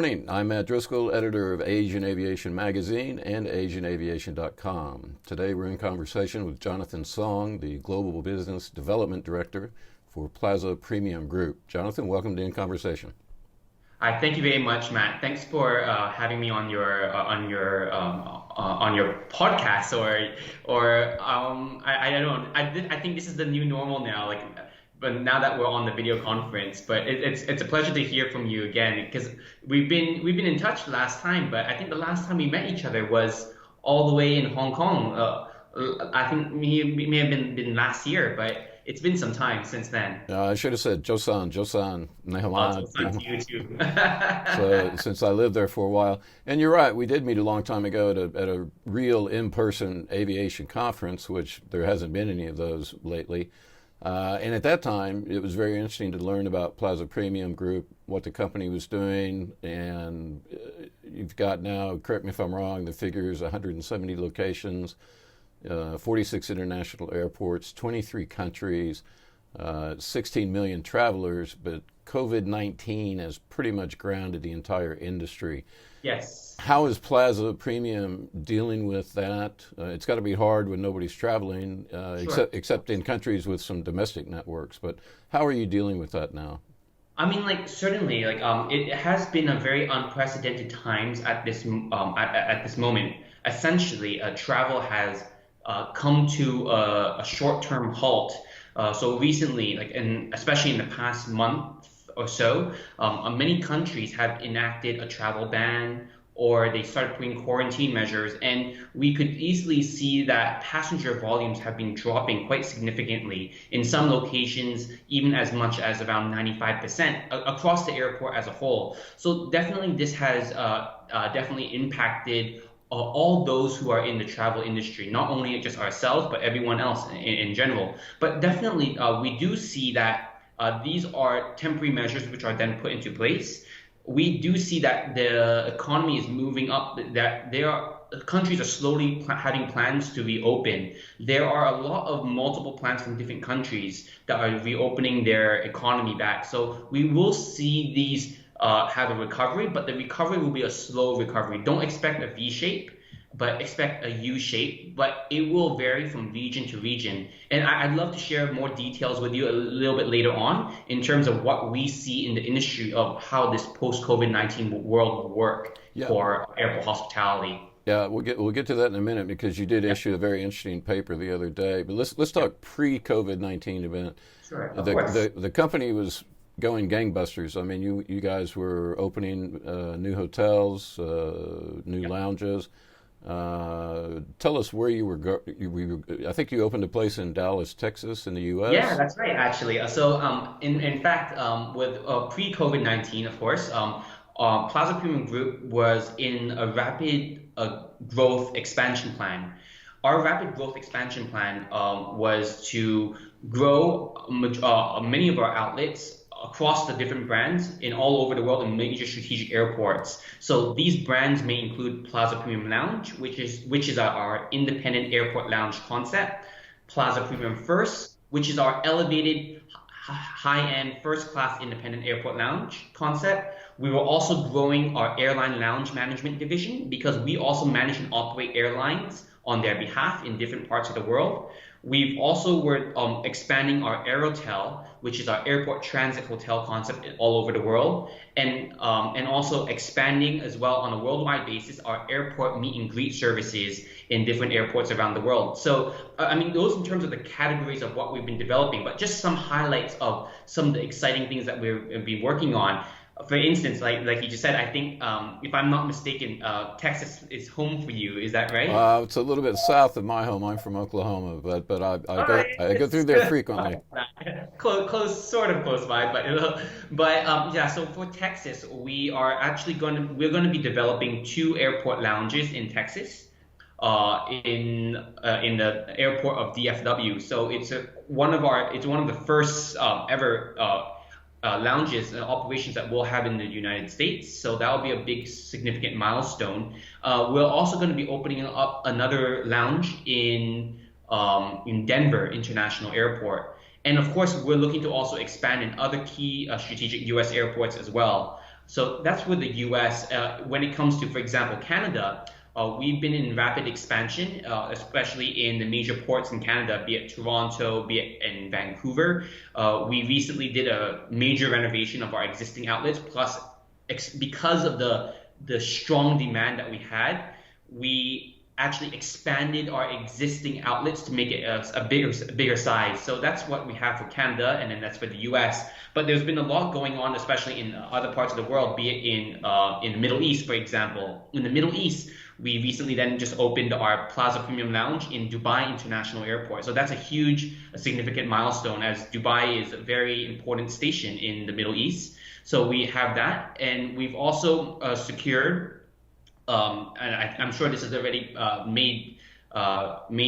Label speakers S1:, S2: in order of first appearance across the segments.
S1: morning. I'm Matt Driskill, editor of Asian Aviation Magazine and AsianAviation.com. Today we're in conversation with Jonathon Song, the Global Business Development Director for Plaza Premium Group. Jonathon, welcome to In Conversation.
S2: Hi, thank you very much, Matt. Thanks for having me on your podcast. I think this is the new normal now. But now that we're on the video conference, but it's a pleasure to hear from you again, because we've been in touch last time, but I think the last time we met each other was all the way in Hong Kong. I think may have been last year, but it's been some time since then.
S1: I should have said Josan, Nehaman.
S2: To you too.
S1: So, since I lived there for a while. And you're right, we did meet a long time ago at a real in-person aviation conference, which there hasn't been any of those lately. And at that time, it was very interesting to learn about Plaza Premium Group, what the company was doing, and you've got now, correct me if I'm wrong, the figures, 170 locations, 46 international airports, 23 countries, 16 million travelers, but COVID-19 has pretty much grounded the entire industry.
S2: Yes.
S1: How is Plaza Premium dealing with that? It's got to be hard when nobody's traveling,
S2: Sure.
S1: except in countries with some domestic networks. But how are you dealing with that now?
S2: I mean, certainly, it has been a very unprecedented times at this moment. Essentially, travel has come to a short-term halt. So recently, and especially in the past month or so, many countries have enacted a travel ban, or they started putting quarantine measures, and we could easily see that passenger volumes have been dropping quite significantly. In some locations, even as much as around 95% across the airport as a whole. So definitely this has definitely impacted all those who are in the travel industry, not only just ourselves, but everyone else in general. But definitely we do see that these are temporary measures which are then put into place. We do see that the economy is moving up, that countries are slowly having plans to reopen. There are a lot of multiple plans from different countries that are reopening their economy back. So we will see these have a recovery, but the recovery will be a slow recovery. Don't expect a V shape, but expect a U shape, but it will vary from region to region. And I'd love to share more details with you a little bit later on in terms of what we see in the industry of how this post-COVID-19 world will work for airport hospitality.
S1: Yeah, we'll get to that in a minute, because you did issue a very interesting paper the other day. But let's talk pre-COVID-19 event.
S2: Sure, of course.
S1: The company was going gangbusters. I mean, you guys were opening new hotels, new lounges. Tell us where you were. I think you opened a place in Dallas, Texas, in the U.S.
S2: Yeah, that's right, actually. So, in fact, with pre-COVID-19, of course, Plaza Premium Group was in a rapid growth expansion plan. Our rapid growth expansion plan was to grow many of our outlets across the different brands in all over the world in major strategic airports. So these brands may include Plaza Premium Lounge, which is our independent airport lounge concept, Plaza Premium First, which is our elevated high-end first-class independent airport lounge concept. We were also growing our airline lounge management division, because we also manage and operate airlines on their behalf in different parts of the world. We've also were expanding our Aerotel, which is our airport transit hotel concept all over the world, and also expanding as well on a worldwide basis our airport meet and greet services in different airports around the world. So, I mean, those in terms of the categories of what we've been developing, but just some highlights of some of the exciting things that we've been working on. For instance, like you just said, I think if I'm not mistaken, Texas is home for you. Is that right?
S1: It's a little bit south of my home. I'm from Oklahoma, but I go through there frequently.
S2: Close, sort of close by, but yeah. So for Texas, we're going to be developing 2 airport lounges in Texas, in the airport of DFW. So it's one of the first ever lounges and operations that we'll have in the United States. So that will be a big significant milestone. We're also going to be opening up another lounge in Denver International Airport. And of course, we're looking to also expand in other key strategic US airports as well. So that's with the US. When it comes to, for example, Canada, we've been in rapid expansion, especially in the major ports in Canada, be it Toronto, be it in Vancouver. We recently did a major renovation of our existing outlets, plus because of the strong demand that we had, we actually expanded our existing outlets to make it a bigger size. So that's what we have for Canada, and then that's for the US. But there's been a lot going on, especially in other parts of the world, be it in the Middle East, for example. In the Middle East, we recently then just opened our Plaza Premium Lounge in Dubai International Airport. So that's a significant milestone, as Dubai is a very important station in the Middle East. So we have that, and we've also secured, and I'm sure this is already made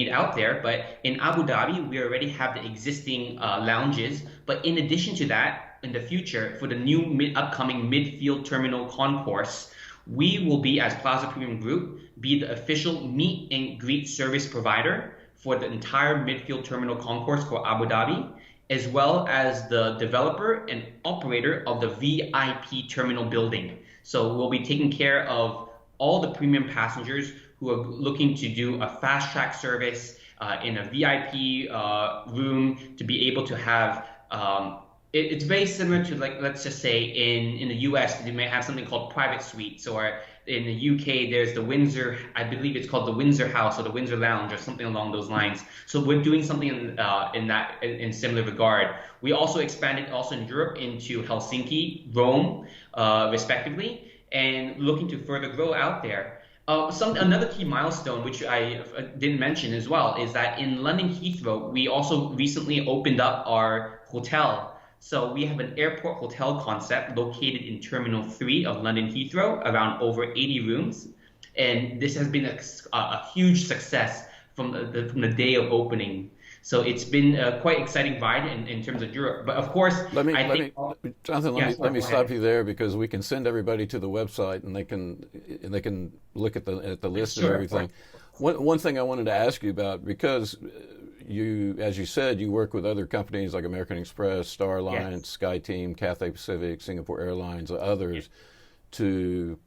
S2: out there, but in Abu Dhabi, we already have the existing lounges. But in addition to that, in the future, for the new upcoming midfield terminal concourse, we will be, as Plaza Premium Group, be the official meet and greet service provider for the entire midfield terminal concourse for Abu Dhabi, as well as the developer and operator of the VIP terminal building. So we'll be taking care of all the premium passengers who are looking to do a fast track service in a VIP room, to be able to have, it's very similar to, like, let's just say in the US, you may have something called private suites, or in the UK, there's the Windsor, I believe it's called the Windsor House or the Windsor Lounge or something along those lines. So we're doing something in similar regard. We also expanded also in Europe into Helsinki, Rome, respectively, and looking to further grow out there. Another key milestone, which I didn't mention as well, is that in London Heathrow, we also recently opened up our hotel. So we have an airport hotel concept located in Terminal 3 of London Heathrow, around over 80 rooms. And this has been a huge success from the day of opening. So it's been a quite exciting ride in terms of Europe. But of course,
S1: Jonathan, let me stop you there, because we can send everybody to the website and they can look at the list of everything. One thing I wanted to ask you about, because you, as you said, you work with other companies like American Express, Star Alliance, SkyTeam, Cathay Pacific, Singapore Airlines, others, to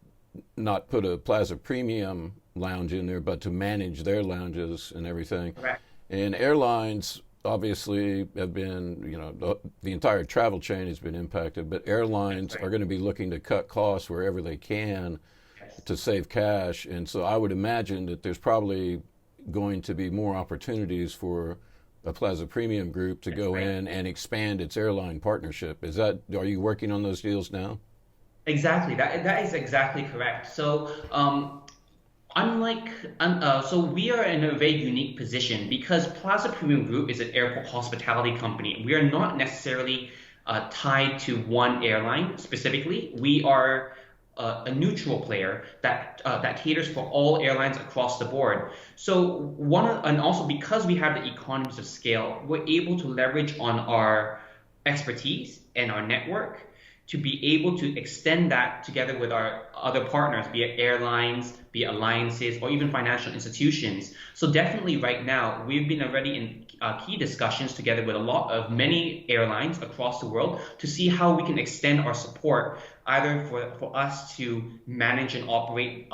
S1: not put a Plaza Premium lounge in there, but to manage their lounges and everything.
S2: Correct.
S1: And airlines obviously have been, the entire travel chain has been impacted, but airlines are going to be looking to cut costs wherever they can to save cash. And so I would imagine that there's probably going to be more opportunities for a Plaza Premium Group to go in and expand its airline partnership. Are you working on those deals now?
S2: Exactly. That is exactly correct. So so we are in a very unique position, because Plaza Premium Group is an airport hospitality company. We are not necessarily tied to one airline specifically. We are a neutral player that caters for all airlines across the board. So and also because we have the economies of scale, we're able to leverage on our expertise and our network to be able to extend that together with our other partners, be it airlines, be it alliances, or even financial institutions. So definitely right now, we've been already in key discussions together with many airlines across the world to see how we can extend our support, either for us to manage and operate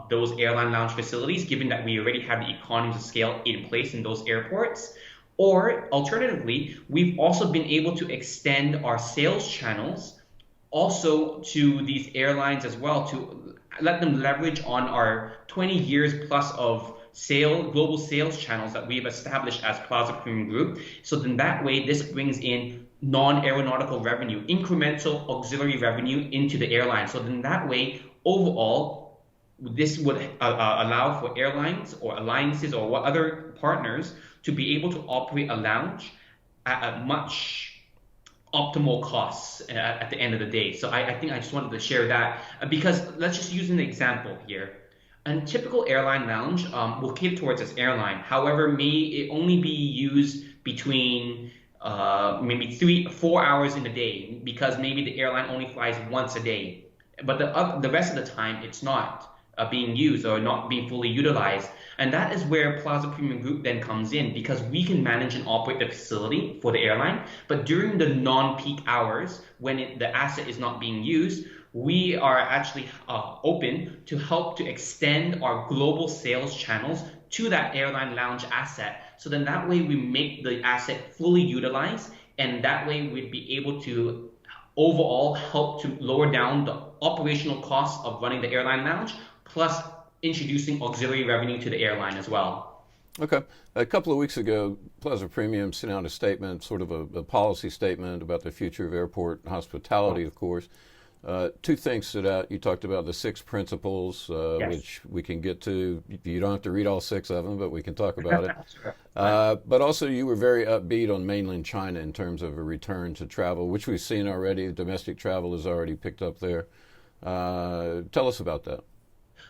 S2: those airline lounge facilities, given that we already have the economies of scale in place in those airports. Or alternatively, we've also been able to extend our sales channels also to these airlines as well, to let them leverage on our 20 years plus of global sales channels that we have established as Plaza Premium Group. So then that way, this brings in non-aeronautical revenue, incremental auxiliary revenue into the airline. So then that way, overall, this would allow for airlines or alliances or other partners to be able to operate a lounge at a much optimal costs at the end of the day. So I think I just wanted to share that, because let's just use an example here. A typical airline lounge will cater towards this airline. However, may it only be used between maybe 3-4 hours in a day, because maybe the airline only flies once a day. But the rest of the time, it's not being used or not being fully utilized. And that is where Plaza Premium Group then comes in, because we can manage and operate the facility for the airline. But during the non-peak hours, when the asset is not being used, we are actually open to help to extend our global sales channels to that airline lounge asset. So then that way we make the asset fully utilized, and that way we'd be able to overall help to lower down the operational costs of running the airline lounge, plus introducing auxiliary revenue to the airline as well.
S1: Okay. A couple of weeks ago, Plaza Premium sent out a statement, sort of a policy statement about the future of airport hospitality, of course. Two things stood out. You talked about the 6 principles,
S2: Yes.
S1: which we can get to. You don't have to read all 6 of them, but we can talk about it.
S2: Sure.
S1: But also, you were very upbeat on mainland China in terms of a return to travel, which we've seen already. Domestic travel has already picked up there. Tell us about that.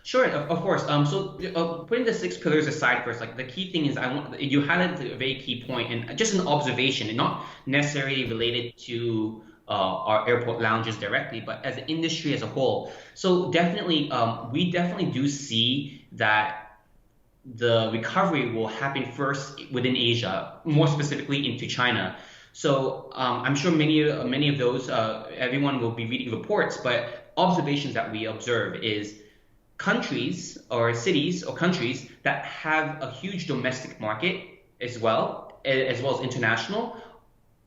S2: Sure, of course. Putting the 6 pillars aside first, like the key thing is you highlighted a very key point and just an observation, and not necessarily related to our airport lounges directly, but as an industry as a whole. So definitely, we definitely do see that the recovery will happen first within Asia, more specifically into China. So I'm sure many of those everyone will be reading reports, but observations that we observe is countries or cities or countries that have a huge domestic market as well as international,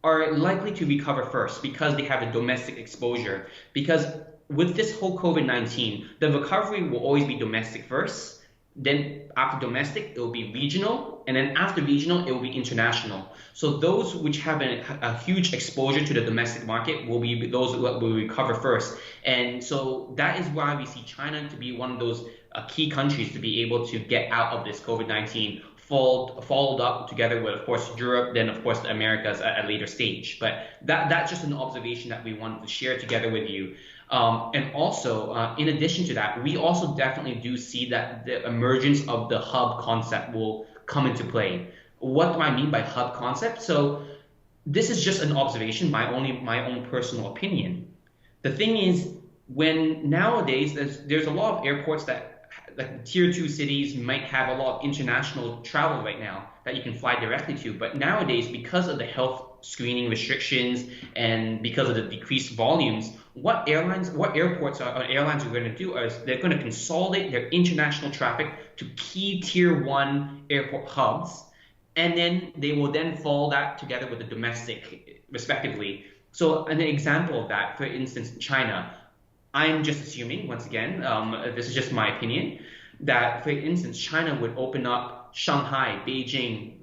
S2: are likely to recover first because they have a domestic exposure. Because with this whole COVID-19, the recovery will always be domestic first. Then after domestic, it will be regional, and then after regional, it will be international. So those which have a huge exposure to the domestic market will be those that will recover first. And so that is why we see China to be one of those key countries to be able to get out of this COVID-19, followed up together with, of course, Europe, then, of course, the Americas at a later stage. But that's just an observation that we wanted to share together with you. And also, in addition to that, we also definitely do see that the emergence of the hub concept will come into play. What do I mean by hub concept? So this is just an observation, my own personal opinion. The thing is, when nowadays there's a lot of airports that, like tier 2 cities, might have a lot of international travel right now that you can fly directly to. But nowadays, because of the health screening restrictions and because of the decreased volumes, what airports or airlines are going to do is they're going to consolidate their international traffic to key tier 1 airport hubs, and then they will then follow that together with the domestic respectively. So an example of that, for instance, China, I'm just assuming, once again, this is just my opinion, that, for instance, China would open up Shanghai, Beijing,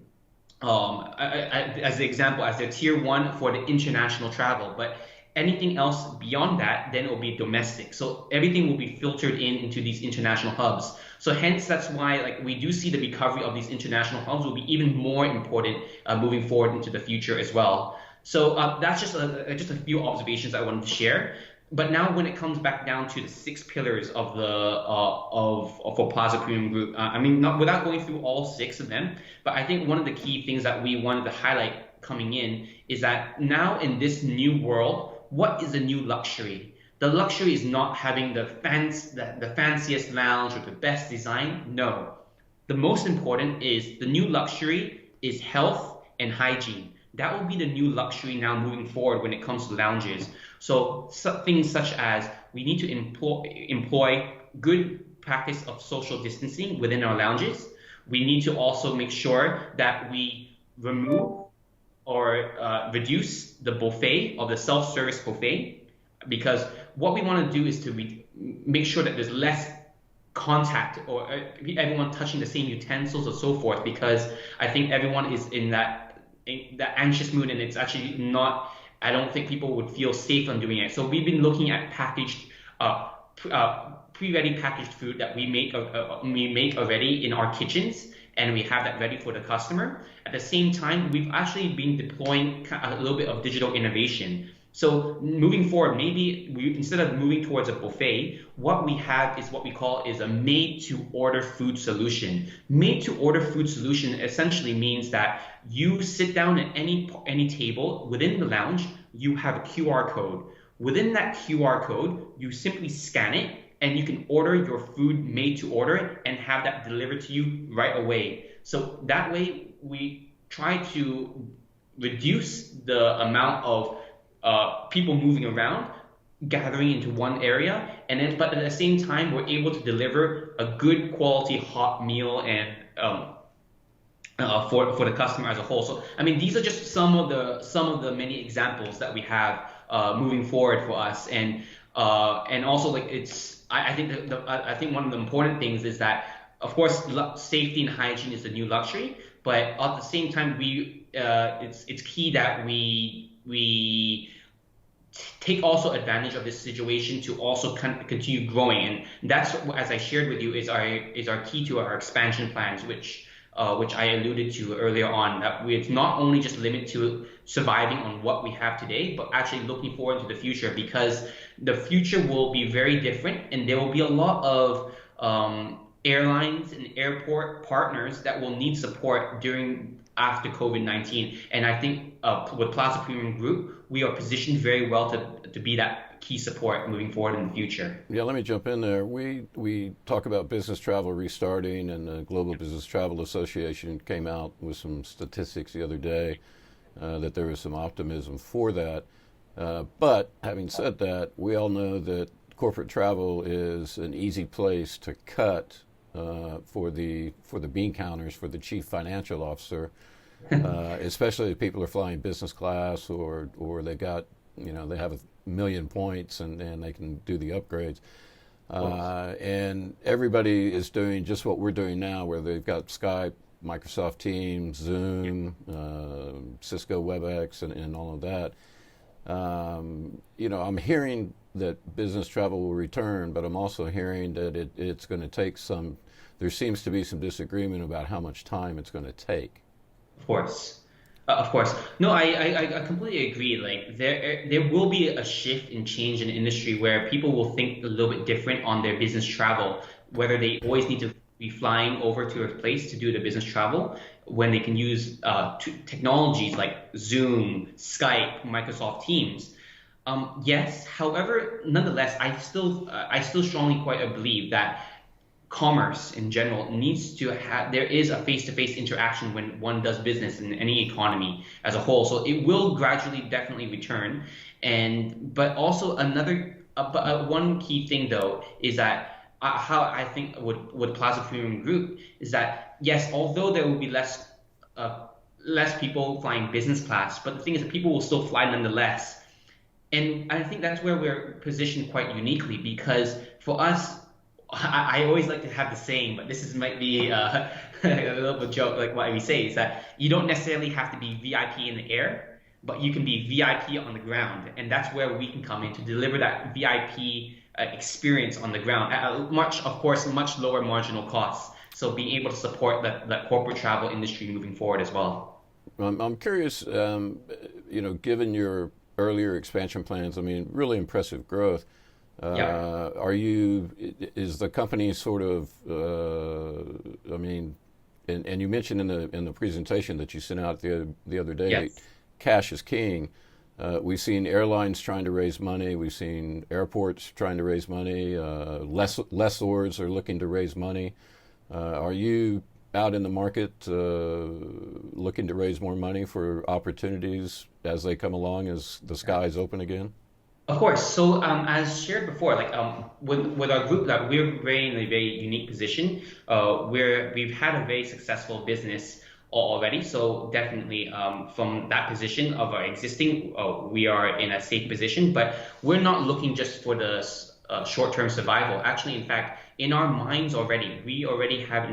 S2: as the example, as their tier 1 for the international travel. But anything else beyond that, then it will be domestic. So everything will be filtered into these international hubs. So hence, that's why we do see the recovery of these international hubs will be even more important moving forward into the future as well. So that's just a few observations I wanted to share. But now, when it comes back down to the 6 pillars of for Plaza Premium Group, without going through all 6 of them, but I think one of the key things that we wanted to highlight coming in is that now in this new world, what is a new luxury? The luxury is not having the fanciest lounge or the best design. No, the most important is the new luxury is health and hygiene. That will be the new luxury now moving forward when it comes to lounges. So things such as we need to employ good practice of social distancing within our lounges. We need to also make sure that we remove or reduce the buffet or the self-service buffet, because what we want to do is to make sure that there's less contact or everyone touching the same utensils or so forth, because I think everyone is in that anxious mood, and it's actually not, I don't think people would feel safe on doing it. So we've been looking at packaged, pre-ready packaged food that we make already in our kitchens, and we have that ready for the customer. At the same time, we've actually been deploying a little bit of digital innovation. So moving forward, maybe instead of moving towards a buffet, what we have is what we call is a made-to-order food solution. Made-to-order food solution essentially means that you sit down at any table within the lounge, you have a QR code. Within that QR code, you simply scan it, and you can order your food made to order and have that delivered to you right away. So that way, we try to reduce the amount of people moving around, gathering into one area, and then but at the same time we're able to deliver a good quality hot meal and for the customer as a whole. So I mean, these are just some of the many examples that we have moving forward for us, and also like I think I think one of the important things is that of course safety and hygiene is the new luxury, but at the same time it's key that we take also advantage of this situation to also continue growing, and that's, as I shared with you, is our key to our expansion plans, which I alluded to earlier on, that it's not only just limited to surviving on what we have today, but actually looking forward to the future, because the future will be very different, and there will be a lot of airlines and airport partners that will need support after COVID-19. And I think with Plaza Premium Group, we are positioned very well to be that key support moving forward in the future.
S1: Yeah, let me jump in there. We talk about business travel restarting, and the Global Business Travel Association came out with some statistics the other day that there was some optimism for that. But having said that, we all know that corporate travel is an easy place to cut for the bean counters, for the chief financial officer, especially if people are flying business class or they got, they have 1 million points and they can do the upgrades. And everybody is doing just what we're doing now, where they've got Skype, Microsoft Teams, Zoom, Cisco WebEx, and all of that. I'm hearing that business travel will return, but I'm also hearing that it's going to take there seems to be some disagreement about how much time it's going to take.
S2: Of course. Of course. No, I completely agree. Like there will be a shift and change in the industry where people will think a little bit different on their business travel, whether they always need to be flying over to a place to do the business travel, when they can use technologies like Zoom, Skype, Microsoft Teams. Yes, however, nonetheless, I still strongly quite believe that commerce in general needs to there is a face-to-face interaction when one does business in any economy as a whole. So it will gradually definitely return. But also one key thing though is that how I think with Plaza Premium Group is that, yes, although there will be less people flying business class, but the thing is that people will still fly nonetheless. And I think that's where we're positioned quite uniquely, because for us, I always like to have the saying, but might be a little bit of a joke, like what we say, is that you don't necessarily have to be VIP in the air, but you can be VIP on the ground. And that's where we can come in to deliver that VIP experience on the ground at a much lower marginal cost. So being able to support that corporate travel industry moving forward as well.
S1: I'm curious, given your earlier expansion plans, I mean, really impressive growth. Is the company sort of, and you mentioned in the presentation that you sent out the other day, yes, cash is king. We've seen airlines trying to raise money. We've seen airports trying to raise money. Lessors are looking to raise money. Are you out in the market looking to raise more money for opportunities as they come along, as the skies open again?
S2: Of course. So as shared before, like with our group, that we're in a very unique position where we've had a very successful business already. So definitely from that position of our existing, we are in a safe position. But we're not looking just for the short-term survival. Actually, in fact, in our minds already, we already have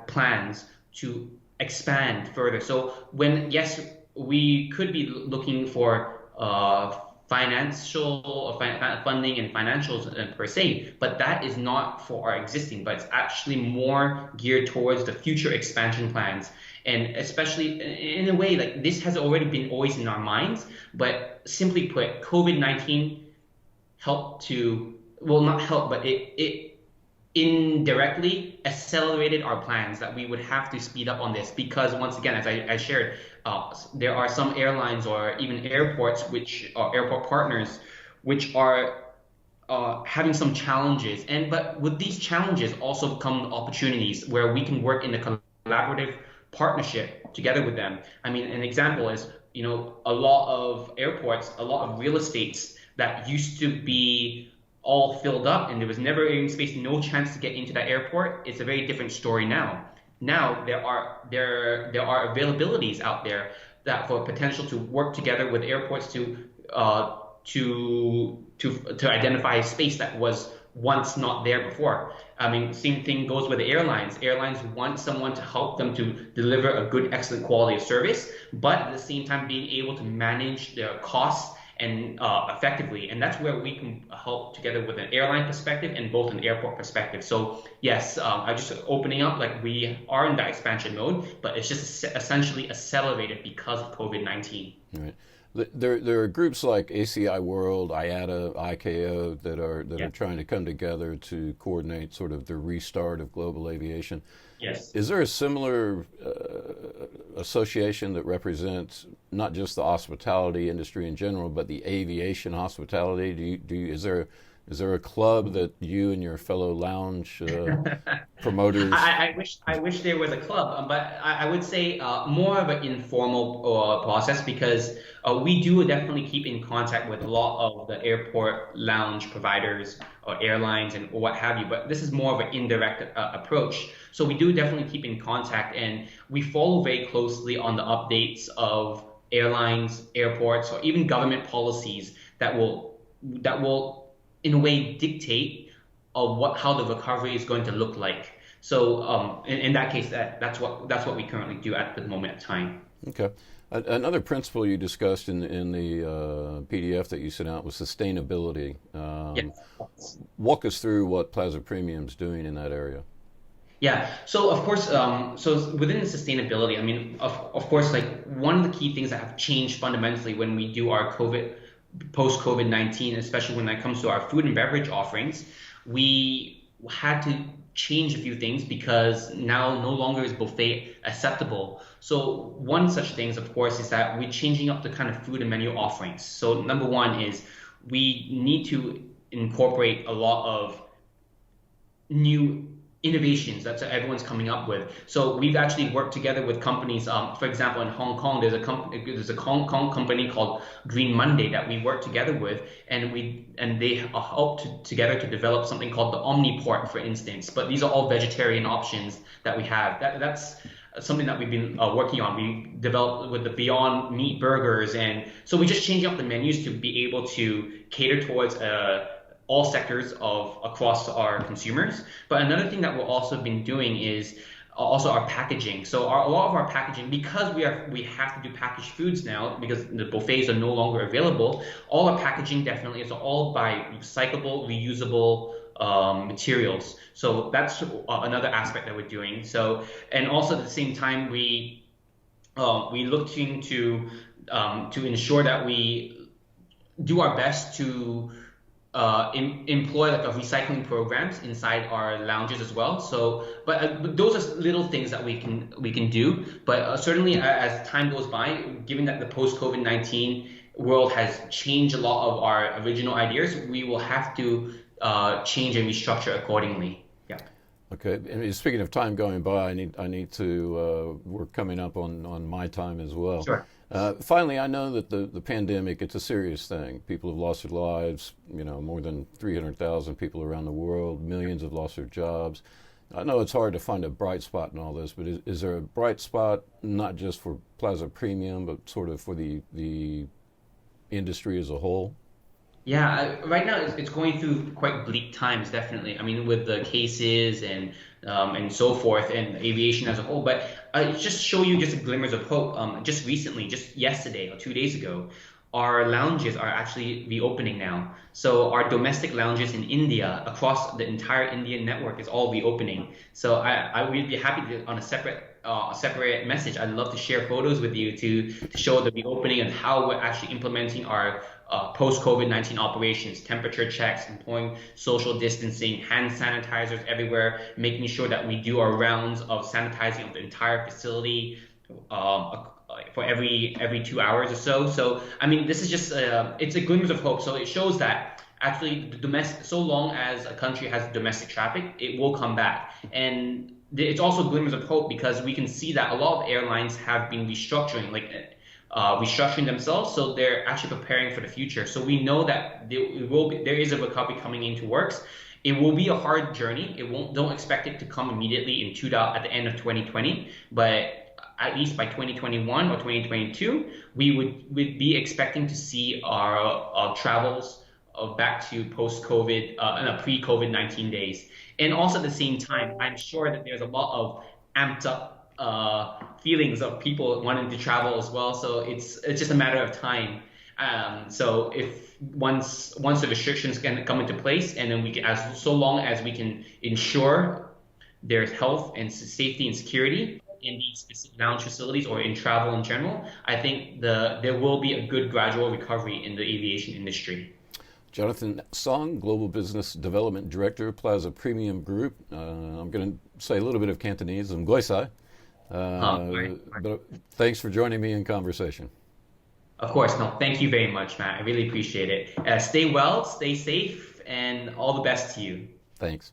S2: plans to expand further. So we could be looking for financial funding and financials per se, but that is not for our existing, but it's actually more geared towards the future expansion plans. And especially in a way, like this has already been always in our minds, but simply put, COVID-19 helped to, well, not help, but it indirectly accelerated our plans that we would have to speed up on this, because once again, as I shared, there are some airlines or even airports, which are airport partners, which are having some challenges. But with these challenges also come opportunities where we can work in a collaborative partnership together with them. I mean, an example is, a lot of airports, a lot of real estates, that used to be all filled up and there was never any space, no chance to get into that airport, it's a very different story now. Now there are availabilities out there that for potential to work together with airports to identify space that was once not there before. I mean, same thing goes with the airlines. Airlines want someone to help them to deliver a good, excellent quality of service, but at the same time being able to manage their costs and effectively. And that's where we can help together with an airline perspective and both an airport perspective. So yes, I'm just opening up, like we are in that expansion mode, but it's just essentially accelerated because of COVID-19.
S1: Right. There are groups like ACI World, IATA, ICAO that are trying to come together to coordinate sort of the restart of global aviation.
S2: Yes.
S1: Is there a similar association that represents not just the hospitality industry in general, but the aviation hospitality? Is there a club that you and your fellow lounge promoters?
S2: I wish there was a club, but I would say more of an informal process, because we do definitely keep in contact with a lot of the airport lounge providers or airlines and what have you. But this is more of an indirect approach. So we do definitely keep in contact, and we follow very closely on the updates of airlines, airports, or even government policies that will in a way dictate how the recovery is going to look like. So in that case, that's what we currently do at the moment of time.
S1: Okay. Another principle you discussed in the PDF that you sent out was sustainability.
S2: Yes.
S1: Walk us through what Plaza Premium is doing in that area.
S2: Yeah. So of course, so within the sustainability, I mean, of course, like one of the key things that have changed fundamentally when we do our post-COVID-19, especially when it comes to our food and beverage offerings, we had to change a few things because now no longer is buffet acceptable. So one such things, of course, is that we're changing up the kind of food and menu offerings. So number one is we need to incorporate a lot of new innovations that everyone's coming up with. So we've actually worked together with companies. For example, in Hong Kong, there's a Hong Kong company called Green Monday that we work together with, and they helped together to develop something called the Omniport, for instance. But these are all vegetarian options that we have. That's something that we've been working on. We developed with the Beyond Meat burgers, and so we just changing up the menus to be able to cater towards all sectors across our consumers. But another thing that we've also been doing is also our packaging. So a lot of our packaging, because we have to do packaged foods now because the buffets are no longer available, all our packaging definitely is all by recyclable, reusable materials. So that's another aspect that we're doing. So, and also at the same time, we looking to ensure that we do our best to employ like a recycling programs inside our lounges as well. So, but those are little things that we can do. But certainly, as time goes by, given that the post-COVID-19 world has changed a lot of our original ideas, we will have to change and restructure accordingly. Yeah.
S1: Okay. And speaking of time going by, I need to. We're coming up on my time as well.
S2: Sure.
S1: Finally, I know that the pandemic, it's a serious thing. People have lost their lives, more than 300,000 people around the world, millions have lost their jobs. I know it's hard to find a bright spot in all this, but is there a bright spot, not just for Plaza Premium, but sort of for the industry as a whole?
S2: Yeah, right now it's going through quite bleak times, definitely. I mean, with the cases and so forth, and aviation as a whole. But just show you just glimmers of hope. Just recently, just yesterday or 2 days ago, our lounges are actually reopening now. So our domestic lounges in India, across the entire Indian network, is all reopening. So I would be happy to, on a separate message, I'd love to share photos with you to show the reopening and how we're actually implementing our post-COVID-19 operations, temperature checks, employing social distancing, hand sanitizers everywhere, making sure that we do our rounds of sanitizing of the entire facility for every 2 hours or so. So, I mean, this is just, it's a glimpse of hope. So it shows that actually so long as a country has domestic traffic, it will come back. And it's also glimmers of hope because we can see that a lot of airlines have been restructuring. Like, restructuring themselves, so they're actually preparing for the future. So we know that there is a recovery coming into works. It will be a hard journey. Don't expect it to come immediately at the end of 2020, but at least by 2021 or 2022, we would be expecting to see our travels back to post-COVID, pre-COVID-19 days. And also at the same time, I'm sure that there's a lot of amped up feelings of people wanting to travel as well. So it's just a matter of time. So if once the restrictions can come into place, and then so long as we can ensure there's health and safety and security in these specific lounge facilities or in travel in general, I think there will be a good gradual recovery in the aviation industry.
S1: Jonathon Song, Global Business Development Director, Plaza Premium Group. I'm going to say a little bit of Cantonese, Ngoisai. But thanks for joining me in conversation.
S2: Of course, no, thank you very much, Matt. I really appreciate it. Stay well, stay safe, and all the best to you.
S1: Thanks.